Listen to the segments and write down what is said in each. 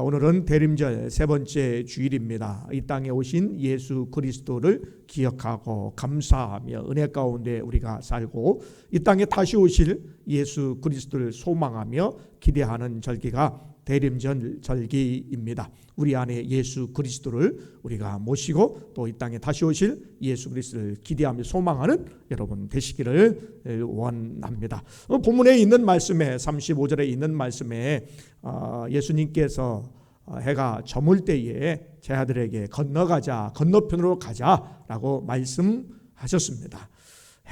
오늘은 대림절 세 번째 주일입니다. 이 땅에 오신 예수 그리스도를 기억하고 감사하며 은혜 가운데 우리가 살고 이 땅에 다시 오실 예수 그리스도를 소망하며 기대하는 절기가 대림절 절기입니다. 우리 안에 예수 그리스도를 우리가 모시고 또 이 땅에 다시 오실 예수 그리스도를 기대하며 소망하는 여러분 되시기를 원합니다. 본문에 있는 말씀에 35절에 있는 말씀에 예수님께서 해가 저물 때에 제 아들에게 건너가자, 건너편으로 가자라고 말씀하셨습니다.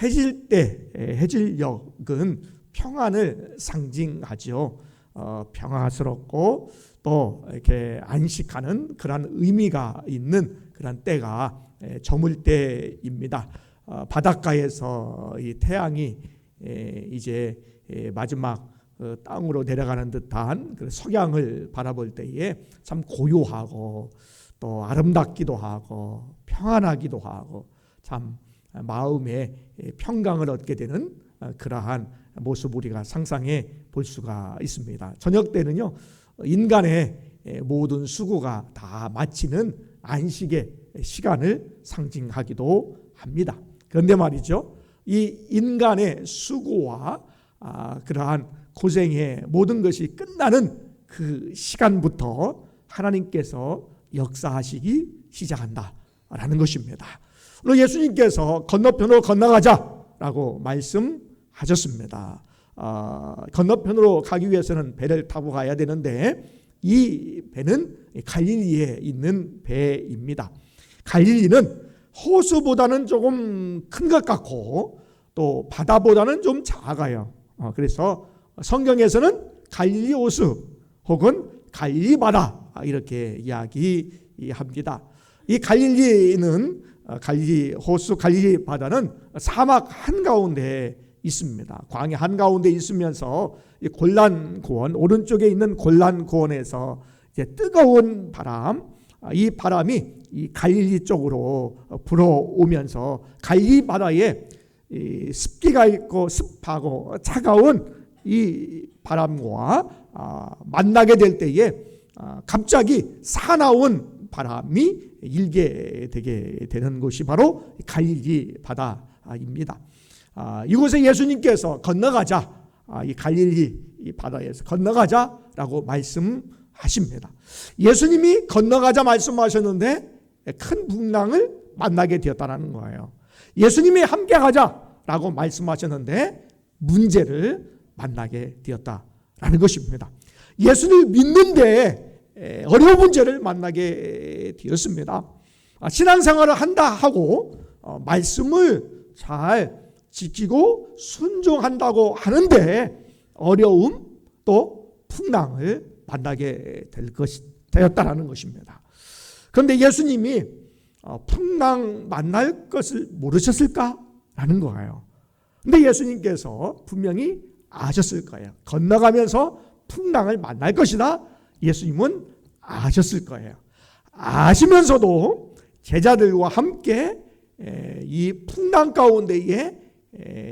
해질 때 해질녘은 평안을 상징하죠. 평화스럽고 또 이렇게 안식하는 그런 의미가 있는 그런 때가 저물 때입니다. 바닷가에서 이 태양이 이제 마지막 땅으로 내려가는 듯한 그 석양을 바라볼 때에 참 고요하고 또 아름답기도 하고 평안하기도 하고 참 마음에 평강을 얻게 되는 그러한 모습 우리가 상상해 볼 수가 있습니다. 저녁 때는요, 인간의 모든 수고가 다 마치는 안식의 시간을 상징하기도 합니다. 그런데 말이죠, 이 인간의 수고와 그러한 고생의 모든 것이 끝나는 그 시간부터 하나님께서 역사하시기 시작한다라는 것입니다. 오늘 예수님께서 건너편으로 건너가자라고 말씀하셨습니다. 건너편으로 가기 위해서는 배를 타고 가야 되는데 이 배는 갈릴리에 있는 배입니다. 갈릴리는 호수보다는 조금 큰 것 같고 또 바다보다는 좀 작아요. 그래서 성경에서는 갈릴리 호수 혹은 갈릴리 바다 이렇게 이야기합니다. 이 갈릴리는 갈릴리 호수, 갈릴리 바다는 사막 한가운데 있습니다. 광야 한가운데 있으면서 이 골란고원, 오른쪽에 있는 골란고원에서 이제 뜨거운 바람, 이 바람이 이 갈릴리 쪽으로 불어오면서 갈릴리 바다에 이 습기가 있고 습하고 차가운 이 바람과 만나게 될 때에 갑자기 사나운 바람이 일게 되게 되는 곳이 바로 갈릴리 바다입니다. 이곳에 예수님께서 건너가자, 이 갈릴리 이 바다에서 건너가자라고 말씀하십니다. 예수님이 건너가자 말씀하셨는데 큰 풍랑을 만나게 되었다는 거예요. 예수님이 함께 가자라고 말씀하셨는데 문제를 만나게 되었다라는 것입니다. 예수를 믿는데 어려운 문제를 만나게 되었습니다. 신앙생활을 한다 하고 말씀을 잘 지키고 순종한다고 하는데 어려움 또 풍랑을 만나게 되었다라는 것입니다. 그런데 예수님이 풍랑 만날 것을 모르셨을까라는 거예요. 그런데 예수님께서 분명히 아셨을 거예요. 건너가면서 풍랑을 만날 것이다. 예수님은 아셨을 거예요. 아시면서도 제자들과 함께 이 풍랑 가운데에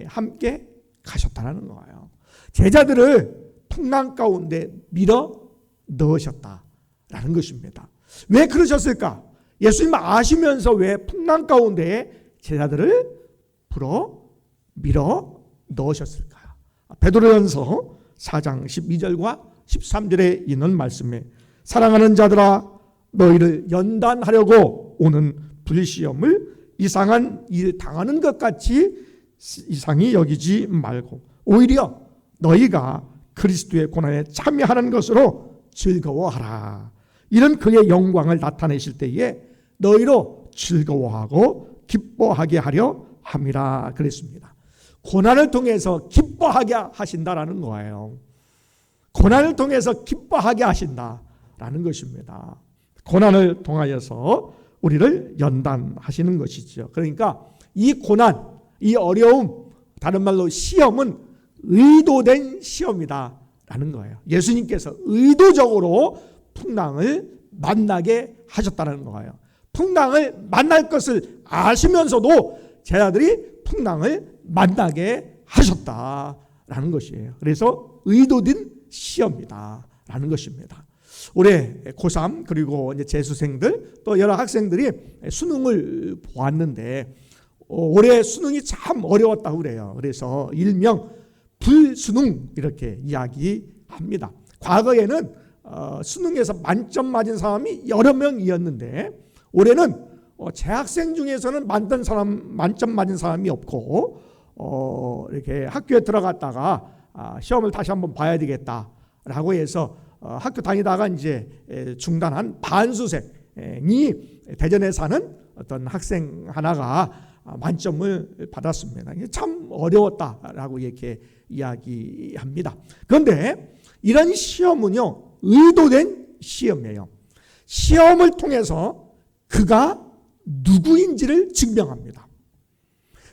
함께 가셨다는 거예요. 제자들을 풍랑 가운데 밀어 넣으셨다라는 것입니다. 왜 그러셨을까? 예수님 아시면서 왜 풍랑 가운데 제자들을 밀어 넣으셨을까요? 베드로전서 4장 12절과 13절에 있는 말씀에 사랑하는 자들아 너희를 연단하려고 오는 불시험을 이상한 일 당하는 것 같이 이상히 여기지 말고 오히려 너희가 그리스도의 고난에 참여하는 것으로 즐거워하라. 이런 그의 영광을 나타내실 때에 너희로 즐거워하고 기뻐하게 하려 함이라 그랬습니다. 고난을 통해서 기뻐하게 하신다라는 거예요. 고난을 통해서 기뻐하게 하신다라는 것입니다. 고난을 통하여서 우리를 연단하시는 것이죠. 그러니까 이 고난, 이 어려움, 다른 말로 시험은 의도된 시험이다라는 거예요. 예수님께서 의도적으로 풍랑을 만나게 하셨다는 거예요. 풍랑을 만날 것을 아시면서도 제자들이 풍랑을 만나게 하셨다라는 것이에요. 그래서 의도된 시험이다라는 것입니다. 올해 고3 그리고 이제 재수생들 또 여러 학생들이 수능을 보았는데 올해 수능이 참 어려웠다고 그래요. 그래서 일명 불수능 이렇게 이야기합니다. 과거에는 수능에서 만점 맞은 사람이 여러 명이었는데 올해는 재학생 중에서는 만점 맞은 사람이 없고 이렇게 학교에 들어갔다가 시험을 다시 한번 봐야 되겠다라고 해서 학교 다니다가 이제 중단한 반수생이 대전에 사는 어떤 학생 하나가 만점을 받았습니다. 참 어려웠다라고 이렇게 이야기합니다. 그런데 이런 시험은요, 의도된 시험이에요. 시험을 통해서 그가 누구인지를 증명합니다.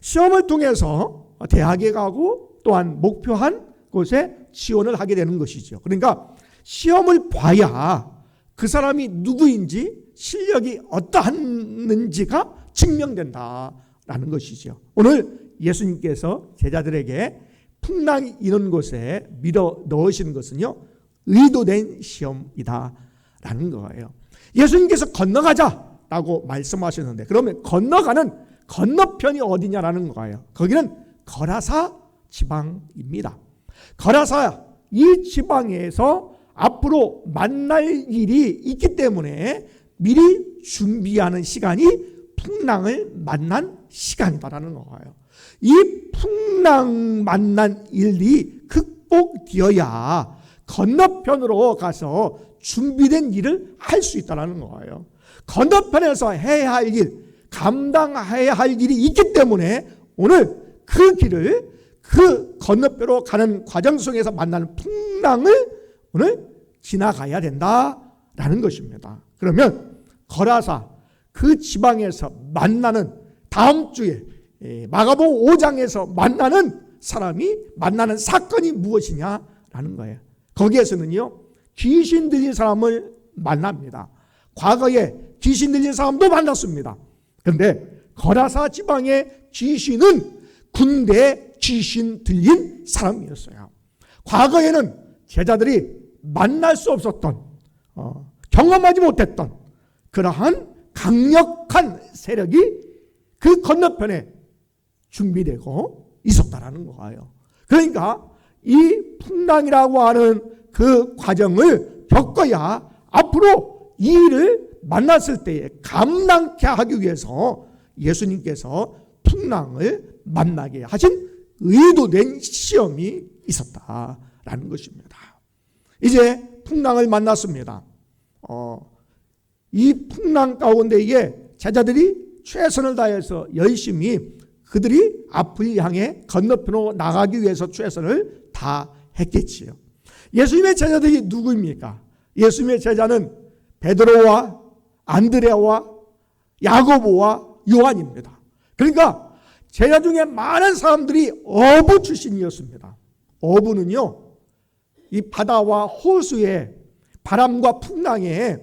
시험을 통해서 대학에 가고 또한 목표한 곳에 지원을 하게 되는 것이죠. 그러니까 시험을 봐야 그 사람이 누구인지 실력이 어떠한지가 증명된다라는 것이죠. 오늘 예수님께서 제자들에게 풍랑이 이런 곳에 밀어 넣으시는 것은요, 의도된 시험이다라는 거예요. 예수님께서 건너가자라고 말씀하셨는데 그러면 건너가는 건너편이 어디냐라는 거예요. 거기는 거라사 지방입니다. 거라사 이 지방에서 앞으로 만날 일이 있기 때문에 미리 준비하는 시간이 풍랑을 만난 시간이다라는 거예요. 이 풍랑 만난 일이 극복되어야 건너편으로 가서 준비된 일을 할 수 있다는 거예요. 건너편에서 해야 할 일, 감당해야 할 일이 있기 때문에 오늘 그 길을 그 건너편으로 가는 과정 속에서 만나는 풍랑을 오늘 지나가야 된다라는 것입니다. 그러면 거라사 그 지방에서 만나는 다음 주에 마가복음 5장에서 만나는 사람이 만나는 사건이 무엇이냐라는 거예요. 거기에서는요, 귀신 들린 사람을 만납니다. 과거에 귀신 들린 사람도 만났습니다. 그런데 거라사 지방의 귀신은 군대에 귀신 들린 사람이었어요. 과거에는 제자들이 만날 수 없었던 경험하지 못했던 그러한 강력한 세력이 그 건너편에 준비되고 있었다라는 거예요. 그러니까 이 풍랑이라고 하는 그 과정을 겪어야 앞으로 이 일을 만났을 때에 감당케 하기 위해서 예수님께서 풍랑을 만나게 하신 의도된 시험이 있었다라는 것입니다. 이제 풍랑을 만났습니다. 이 풍랑 가운데에 제자들이 최선을 다해서 열심히 그들이 앞을 향해 건너편으로 나가기 위해서 최선을 다했겠지요. 예수님의 제자들이 누구입니까? 예수님의 제자는 베드로와 안드레와 야고보와 요한입니다. 그러니까 제자 중에 많은 사람들이 어부 출신이었습니다. 어부는요, 이 바다와 호수의 바람과 풍랑에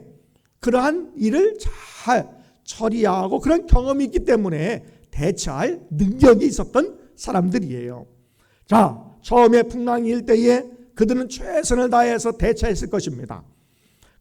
그러한 일을 잘 처리하고 그런 경험이 있기 때문에 대처할 능력이 있었던 사람들이에요. 자, 처음에 풍랑이 일 때에 그들은 최선을 다해서 대처했을 것입니다.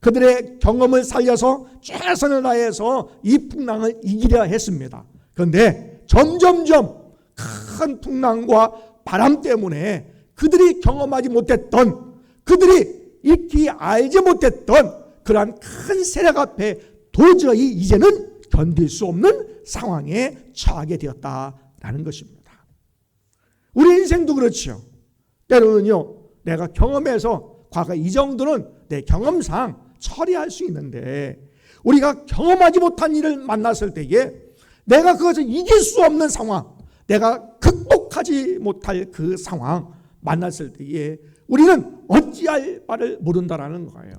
그들의 경험을 살려서 최선을 다해서 이 풍랑을 이기려 했습니다. 그런데 점점점 큰 풍랑과 바람 때문에 그들이 경험하지 못했던, 그들이 익히 알지 못했던 그러한 큰 세력 앞에 도저히 이제는 견딜 수 없는 상황에 처하게 되었다라는 것입니다. 우리 인생도 그렇죠. 때로는요, 내가 경험해서 과거 이 정도는 내 경험상 처리할 수 있는데 우리가 경험하지 못한 일을 만났을 때에 내가 그것을 이길 수 없는 상황, 내가 극복하지 못할 그 상황 만났을 때에 우리는 어찌할 바를 모른다라는 거예요.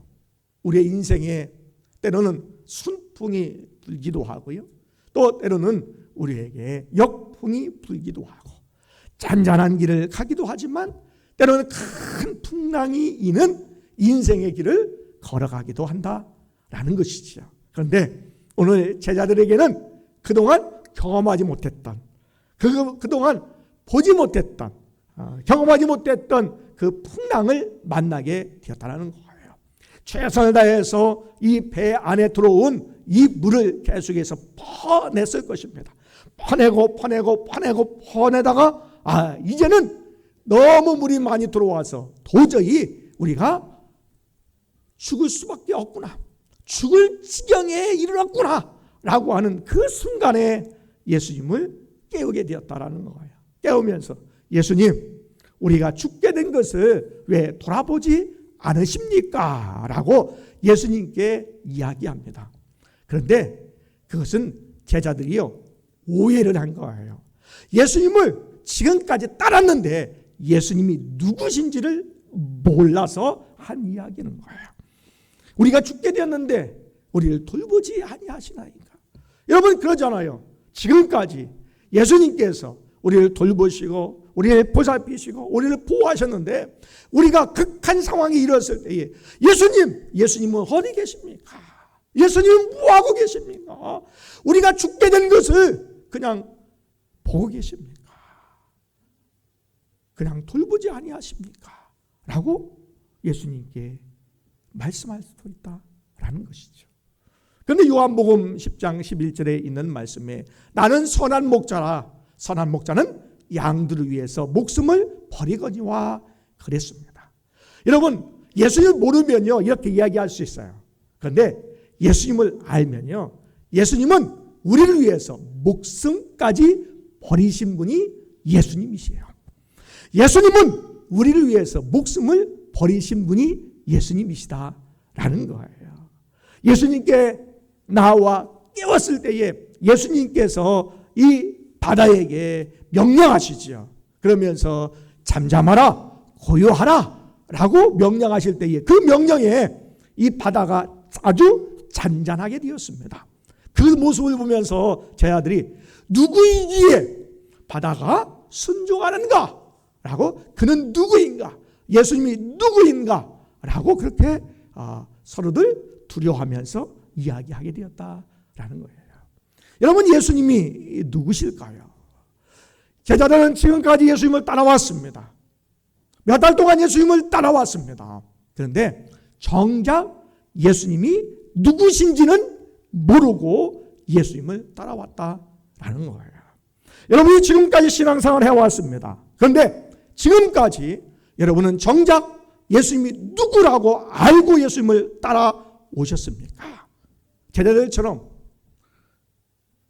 우리의 인생에 때로는 순풍이 불기도 하고요, 또 때로는 우리에게 역풍이 불기도 하고 잔잔한 길을 가기도 하지만 때로는 큰 풍랑이 이는 인생의 길을 걸어가기도 한다라는 것이죠. 그런데 오늘 제자들에게는 그동안 경험하지 못했던, 그동안 보지 못했던, 경험하지 못했던 그 풍랑을 만나게 되었다는 거예요. 최선을 다해서 이 배 안에 들어온 이 물을 계속해서 퍼냈을 것입니다. 퍼내다가 이제는 너무 물이 많이 들어와서 도저히 우리가 죽을 수밖에 없구나, 죽을 지경에 이르렀구나 라고 하는 그 순간에 예수님을 깨우게 되었다라는 거예요. 깨우면서 예수님, 우리가 죽게 된 것을 왜 돌아보지 않으십니까? 라고 예수님께 이야기합니다. 그런데 그것은 제자들이요, 오해를 한 거예요. 예수님을 지금까지 따랐는데 예수님이 누구신지를 몰라서 한 이야기는 거예요. 우리가 죽게 되었는데 우리를 돌보지 아니하시나이까. 여러분 그러잖아요. 지금까지 예수님께서 우리를 돌보시고 우리를 보살피시고 우리를 보호하셨는데 우리가 극한 상황에 이르렀을 때에 예수님은 어디 계십니까? 예수님은 뭐하고 계십니까? 우리가 죽게 된 것을 그냥 보고 계십니까? 그냥 돌보지 아니하십니까? 라고 예수님께 말씀할 수도 있다라는 것이죠. 그런데 요한복음 10장 11절에 있는 말씀에 나는 선한 목자라, 선한 목자는 양들을 위해서 목숨을 버리거니와 그랬습니다. 여러분 예수님을 모르면요 이렇게 이야기할 수 있어요. 그런데 예수님을 알면요, 예수님은 우리를 위해서 목숨까지 버리신 분이 예수님이시에요. 예수님은 우리를 위해서 목숨을 버리신 분이 예수님이시다라는 거예요. 예수님께 나와 깨웠을 때에 예수님께서 이 바다에게 명령하시지요. 그러면서 잠잠하라, 고요하라 라고 명령하실 때에 그 명령에 이 바다가 아주 잔잔하게 되었습니다. 그 모습을 보면서 제 아들이 누구이기에 바다가 순종하는가? 라고, 그는 누구인가? 예수님이 누구인가? 라고 그렇게 서로들 두려워하면서 이야기하게 되었다라는 거예요. 여러분 예수님이 누구실까요? 제자들은 지금까지 예수님을 따라왔습니다. 몇 달 동안 예수님을 따라왔습니다. 그런데 정작 예수님이 누구신지는 모르고 예수님을 따라왔다라는 거예요. 여러분이 지금까지 신앙생활을 해왔습니다. 그런데 지금까지 여러분은 정작 예수님이 누구라고 알고 예수님을 따라오셨습니까? 제자들처럼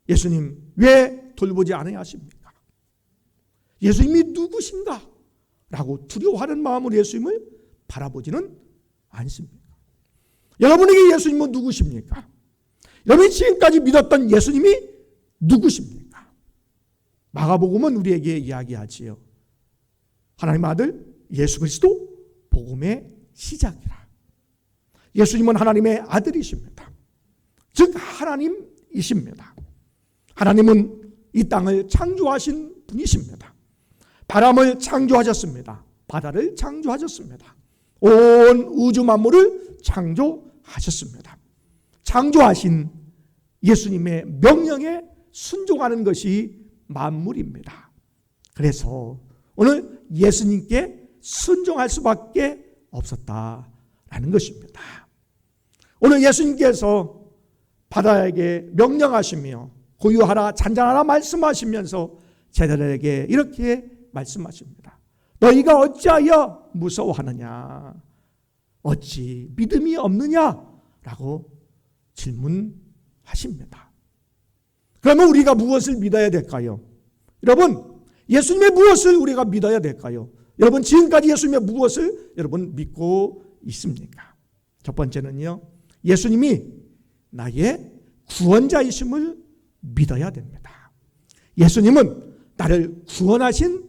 예수님 왜 돌보지 않아야 하십니까? 예수님이 누구신가? 라고 두려워하는 마음으로 예수님을 바라보지는 않습니다. 여러분에게 예수님은 누구십니까? 여러분이 지금까지 믿었던 예수님이 누구십니까? 마가복음은 우리에게 이야기하지요. 하나님 아들 예수 그리스도 복음의 시작이라. 예수님은 하나님의 아들이십니다. 즉 하나님이십니다. 하나님은 이 땅을 창조하신 분이십니다. 바람을 창조하셨습니다. 바다를 창조하셨습니다. 온 우주 만물을 창조하셨습니다. 창조하신 예수님의 명령에 순종하는 것이 만물입니다. 그래서 오늘 예수님께 순종할 수밖에 없었다라는 것입니다. 오늘 예수님께서 바다에게 명령하시며 고요하라 잔잔하라 말씀하시면서 제자들에게 이렇게 말씀하십니다. 너희가 어찌하여 무서워하느냐? 어찌 믿음이 없느냐? 라고 질문하십니다. 그러면 우리가 무엇을 믿어야 될까요? 여러분, 예수님의 무엇을 우리가 믿어야 될까요? 여러분, 지금까지 예수님의 무엇을 여러분 믿고 있습니까? 첫 번째는요, 예수님이 나의 구원자이심을 믿어야 됩니다. 예수님은 나를 구원하신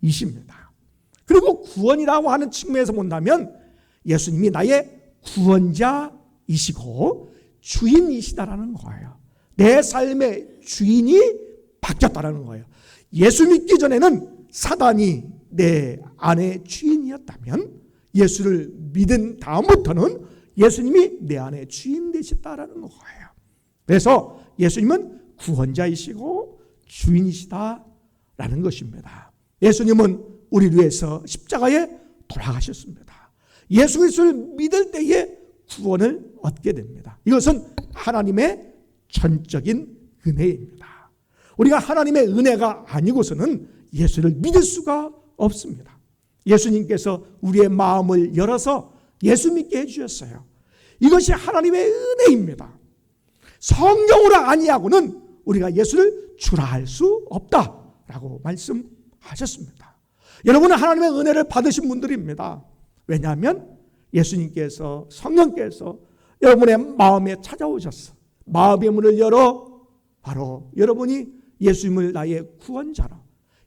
분이십니다. 그리고 구원이라고 하는 측면에서 본다면 예수님이 나의 구원자이시고 주인이시다라는 거예요. 내 삶의 주인이 바뀌었다라는 거예요. 예수 믿기 전에는 사단이 내 안의 주인이었다면 예수를 믿은 다음부터는 예수님이 내 안의 주인 되셨다라는 거예요. 그래서 예수님은 구원자이시고 주인이시다라는 것입니다. 예수님은 우리를 위해서 십자가에 돌아가셨습니다. 예수 그리스도를 믿을 때에 구원을 얻게 됩니다. 이것은 하나님의 전적인 은혜입니다. 우리가 하나님의 은혜가 아니고서는 예수를 믿을 수가 없습니다. 예수님께서 우리의 마음을 열어서 예수 믿게 해주셨어요. 이것이 하나님의 은혜입니다. 성령으로 아니하고는 우리가 예수를 주라 할 수 없다라고 말씀하셨습니다. 여러분은 하나님의 은혜를 받으신 분들입니다. 왜냐하면 예수님께서, 성령께서 여러분의 마음에 찾아오셨어. 마음의 문을 열어 바로 여러분이 예수님을 나의 구원자로,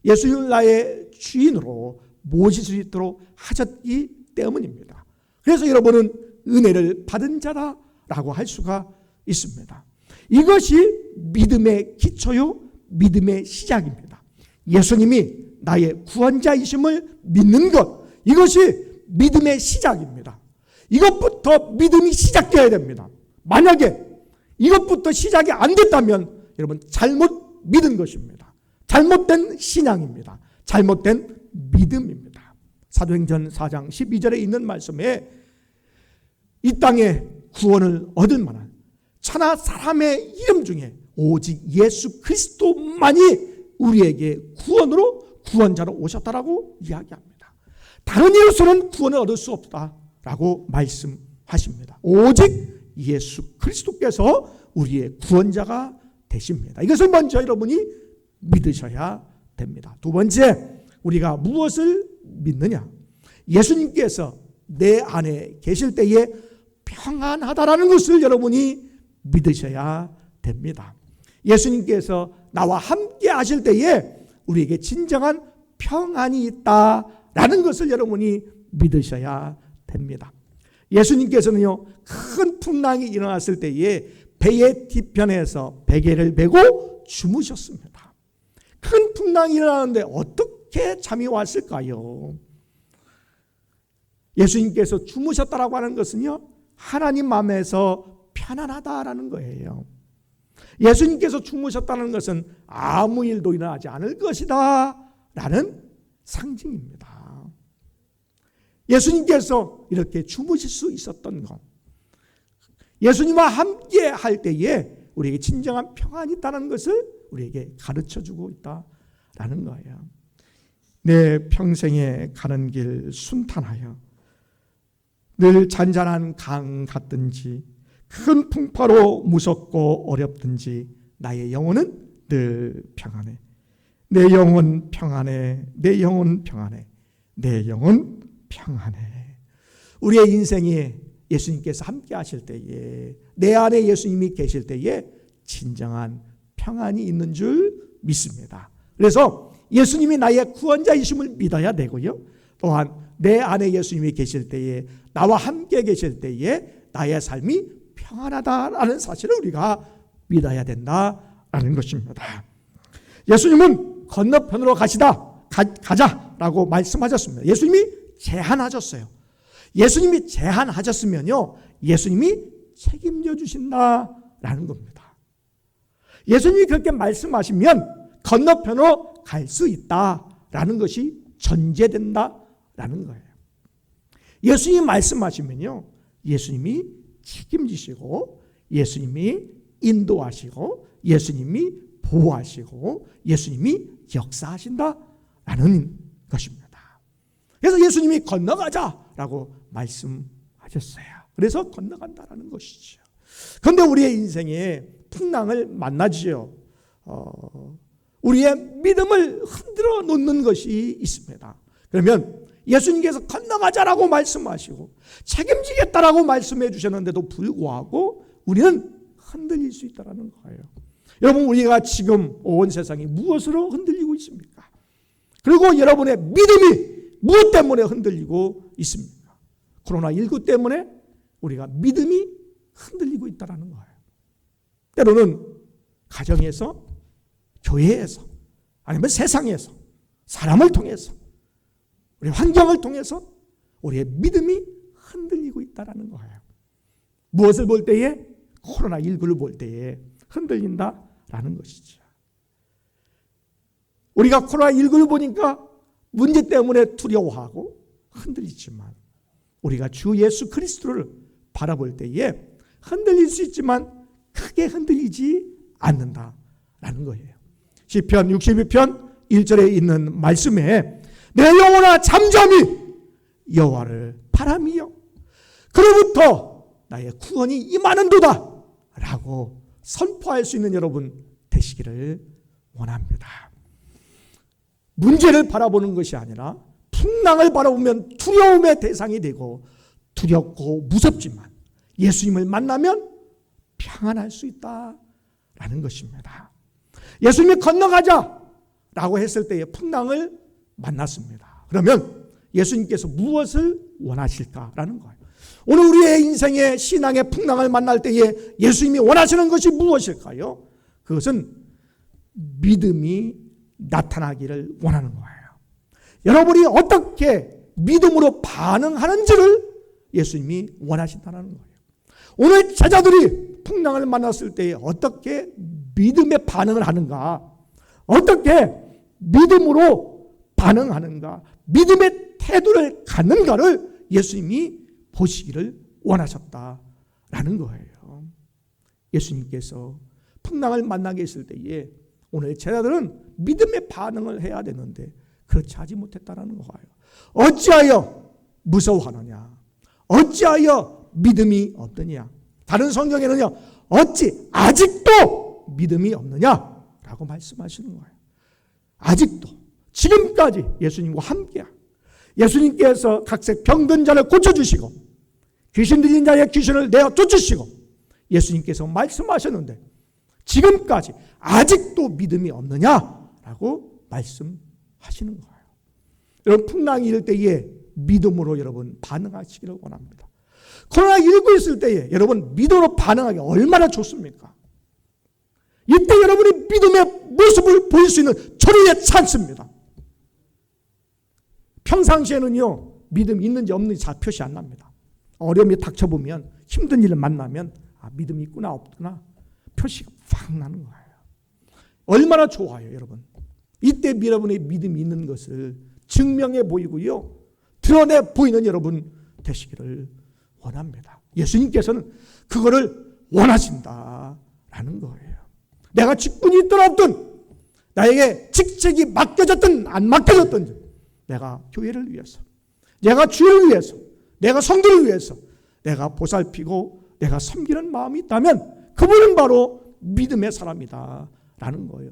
예수님을 나의 주인으로 모실 수 있도록 하셨기 때문입니다. 그래서 여러분은 은혜를 받은 자라고 할 수가 있습니다. 이것이 믿음의 기초요, 믿음의 시작입니다. 예수님이 나의 구원자이심을 믿는 것, 이것이 믿음의 시작입니다. 이것부터 믿음이 시작되어야 됩니다. 만약에 이것부터 시작이 안 됐다면 여러분 잘못 믿은 것입니다. 잘못된 신앙입니다. 잘못된 믿음입니다. 사도행전 4장 12절에 있는 말씀에 이 땅에 구원을 얻을 만한 천하 사람의 이름 중에 오직 예수 그리스도만이 우리에게 구원자로 오셨다라고 이야기합니다. 다른 이로서는 구원을 얻을 수 없다라고 말씀하십니다. 오직 예수 그리스도께서 우리의 구원자가 되십니다. 이것을 먼저 여러분이 믿으셔야 됩니다. 두 번째, 우리가 무엇을 믿느냐? 예수님께서 내 안에 계실 때에 평안하다라는 것을 여러분이 믿으셔야 됩니다. 예수님께서 나와 함께 하실 때에 우리에게 진정한 평안이 있다라는 것을 여러분이 믿으셔야 됩니다. 예수님께서는요, 큰 풍랑이 일어났을 때에 배의 뒤편에서 베개를 메고 주무셨습니다. 큰 풍랑이 일어나는데 어떻게 잠이 왔을까요? 예수님께서 주무셨다라고 하는 것은요, 하나님 마음에서 편안하다라는 거예요. 예수님께서 주무셨다는 것은 아무 일도 일어나지 않을 것이다 라는 상징입니다. 예수님께서 이렇게 주무실 수 있었던 것, 예수님과 함께 할 때에 우리에게 진정한 평안이 있다는 것을 우리에게 가르쳐주고 있다라는 거예요. 내 평생에 가는 길 순탄하여 늘 잔잔한 강 같든지 큰 풍파로 무섭고 어렵든지 나의 영혼은 늘 평안해. 내 영혼 평안해. 내 영혼 평안해. 내 영혼 평안해. 우리의 인생에 예수님께서 함께 하실 때에, 내 안에 예수님이 계실 때에 진정한 평안이 있는 줄 믿습니다. 그래서 예수님이 나의 구원자이심을 믿어야 되고요, 또한 내 안에 예수님이 계실 때에, 나와 함께 계실 때에 나의 삶이 평안하다라는 사실을 우리가 믿어야 된다라는 것입니다. 예수님은 건너편으로 가자라고 말씀하셨습니다. 예수님이 제안하셨어요. 예수님이 제안하셨으면요, 예수님이 책임져 주신다라는 겁니다. 예수님이 그렇게 말씀하시면 건너편으로 갈 수 있다라는 것이 전제된다라는 거예요. 예수님이 말씀하시면요, 예수님이 책임지시고, 예수님이 인도하시고, 예수님이 보호하시고, 예수님이 역사하신다라는 것입니다. 그래서 예수님이 건너가자라고 말씀하셨어요. 그래서 건너간다라는 것이죠. 그런데 우리의 인생에 풍랑을 만나지요. 우리의 믿음을 흔들어 놓는 것이 있습니다. 그러면 예수님께서 건너가자라고 말씀하시고 책임지겠다라고 말씀해 주셨는데도 불구하고 우리는 흔들릴 수 있다는 거예요. 여러분, 우리가 지금 온 세상이 무엇으로 흔들리고 있습니까? 그리고 여러분의 믿음이 무엇 때문에 흔들리고 있습니까? 코로나19 때문에 우리가 믿음이 흔들리고 있다는 거예요. 때로는 가정에서, 교회에서, 아니면 세상에서, 사람을 통해서, 우리 환경을 통해서 우리의 믿음이 흔들리고 있다는 거예요. 무엇을 볼 때에? 코로나19를 볼 때에 흔들린다라는 것이죠. 우리가 코로나19를 보니까 문제 때문에 두려워하고 흔들리지만 우리가 주 예수 그리스도를 바라볼 때에 흔들릴 수 있지만 크게 흔들리지 않는다라는 거예요. 시편 62편 1절에 있는 말씀에 내 영혼아 잠잠히 여호와를 바라미요 그로부터 나의 구원이 임하는도다 라고 선포할 수 있는 여러분 되시기를 원합니다. 문제를 바라보는 것이 아니라 풍랑을 바라보면 두려움의 대상이 되고 두렵고 무섭지만 예수님을 만나면 평안할 수 있다라는 것입니다. 예수님이 건너가자라고 했을 때에 풍랑을 만났습니다. 그러면 예수님께서 무엇을 원하실까라는 거예요. 오늘 우리의 인생의 신앙의 풍랑을 만날 때에 예수님이 원하시는 것이 무엇일까요? 그것은 믿음이 나타나기를 원하는 거예요. 여러분이 어떻게 믿음으로 반응하는지를 예수님이 원하신다는 거예요. 오늘 제자들이 풍랑을 만났을 때 어떻게 믿음의 반응을 하는가, 어떻게 믿음으로 반응하는가, 믿음의 태도를 갖는가를 예수님이 보시기를 원하셨다라는 거예요. 예수님께서 풍랑을 만나게 했을 때에 오늘 제자들은 믿음의 반응을 해야 되는데 그렇지 하지 못했다라는 거예요. 어찌하여 무서워하느냐, 어찌하여 믿음이 없느냐. 다른 성경에는요, 어찌 아직도 믿음이 없느냐라고 말씀하시는 거예요. 아직도, 지금까지 예수님과 함께 예수님께서 각색 병든 자를 고쳐주시고 귀신 들린 자의 귀신을 내어 쫓으시고 예수님께서 말씀하셨는데 지금까지 아직도 믿음이 없느냐라고 말씀하시는 거예요. 여러분, 풍랑이 일 때에 믿음으로 여러분 반응하시기를 원합니다. 코로나19 있을 때에 여러분 믿음으로 반응하기 얼마나 좋습니까? 이때 여러분이 믿음의 모습을 보일 수 있는 절호의 찬스입니다. 평상시에는요, 믿음이 있는지 없는지 잘 표시 안 납니다. 어려움이 닥쳐보면, 힘든 일을 만나면 믿음이 있구나 없구나 표시가 확 나는 거예요. 얼마나 좋아요, 여러분. 이때 여러분의 믿음이 있는 것을 증명해 보이고요, 드러내 보이는 여러분 되시기를 원합니다. 예수님께서는 그거를 원하신다라는 거예요. 내가 직분이 있든 없든, 나에게 직책이 맡겨졌든 안 맡겨졌든지, 내가 교회를 위해서, 내가 주를 위해서, 내가 성도를 위해서 내가 보살피고 내가 섬기는 마음이 있다면 그분은 바로 믿음의 사람이다라는 거예요.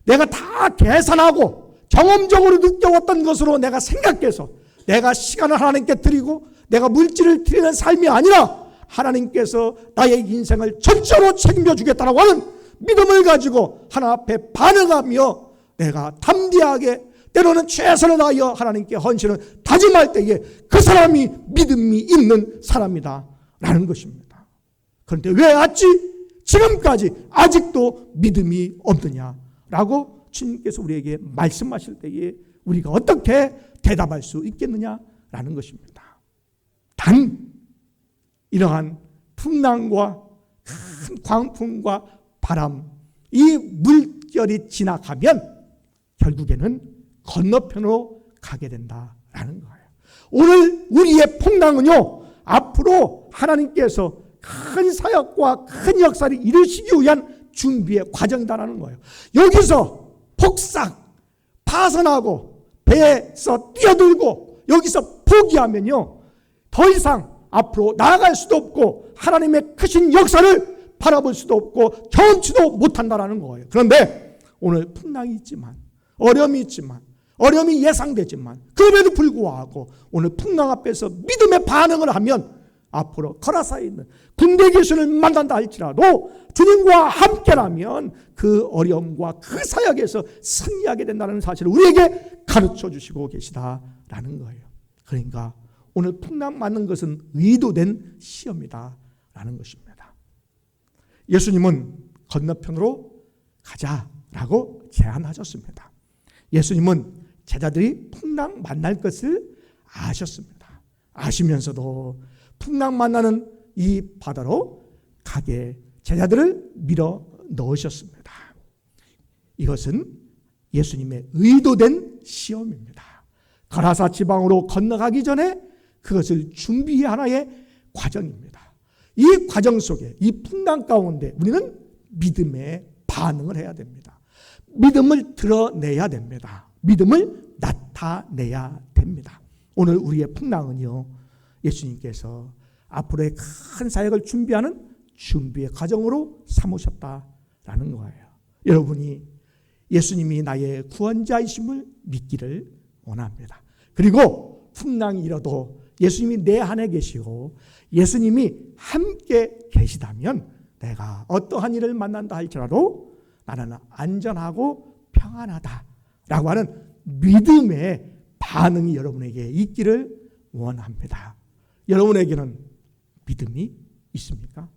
내가 다 계산하고 경험적으로 느껴왔던 것으로 내가 생각해서 내가 시간을 하나님께 드리고 내가 물질을 드리는 삶이 아니라 하나님께서 나의 인생을 전적으로 책임져 주겠다라고 하는 믿음을 가지고 하나님 앞에 반응하며 내가 담대하게 때로는 최선을 다하여 하나님께 헌신을 다짐할 때에 그 사람이 믿음이 있는 사람이다 라는 것입니다. 그런데 왜 지금까지 아직도 믿음이 없느냐라고 주님께서 우리에게 말씀하실 때에 우리가 어떻게 대답할 수 있겠느냐라는 것입니다. 단 이러한 풍랑과 큰 광풍과 바람, 이 물결이 지나가면 결국에는 건너편으로 가게 된다라는 거예요. 오늘 우리의 풍랑은요, 앞으로 하나님께서 큰 사역과 큰 역사를 이루시기 위한 준비의 과정이다라는 거예요. 여기서 폭삭 파선하고 배에서 뛰어들고 여기서 포기하면요, 더 이상 앞으로 나아갈 수도 없고 하나님의 크신 역사를 바라볼 수도 없고 경험치도 못한다라는 거예요. 그런데 오늘 풍랑이 있지만, 어려움이 있지만, 어려움이 예상되지만 그럼에도 불구하고 오늘 풍랑 앞에서 믿음의 반응을 하면 앞으로 거라사에 있는 군대 교수를 만난다 할지라도 주님과 함께라면 그 어려움과 그 사역에서 승리하게 된다는 사실을 우리에게 가르쳐 주시고 계시다라는 거예요. 그러니까 오늘 풍랑 맞는 것은 의도된 시험이다라는 것입니다. 예수님은 건너편으로 가자라고 제안하셨습니다. 예수님은 제자들이 풍랑 만날 것을 아셨습니다. 아시면서도 풍랑 만나는 이 바다로 가게 제자들을 밀어 넣으셨습니다. 이것은 예수님의 의도된 시험입니다. 가라사 지방으로 건너가기 전에 그것을 준비의 하나의 과정입니다. 이 과정 속에 이 풍랑 가운데 우리는 믿음의 반응을 해야 됩니다. 믿음을 드러내야 됩니다. 믿음을 나타내야 됩니다. 오늘 우리의 풍랑은요, 예수님께서 앞으로의 큰 사역을 준비하는 준비의 과정으로 삼으셨다라는 거예요. 여러분이 예수님이 나의 구원자이심을 믿기를 원합니다. 그리고 풍랑이 일어도 예수님이 내 안에 계시고 예수님이 함께 계시다면 내가 어떠한 일을 만난다 할지라도 나는 안전하고 평안하다라고 하는 믿음의 반응이 여러분에게 있기를 원합니다. 여러분에게는 믿음이 있습니까?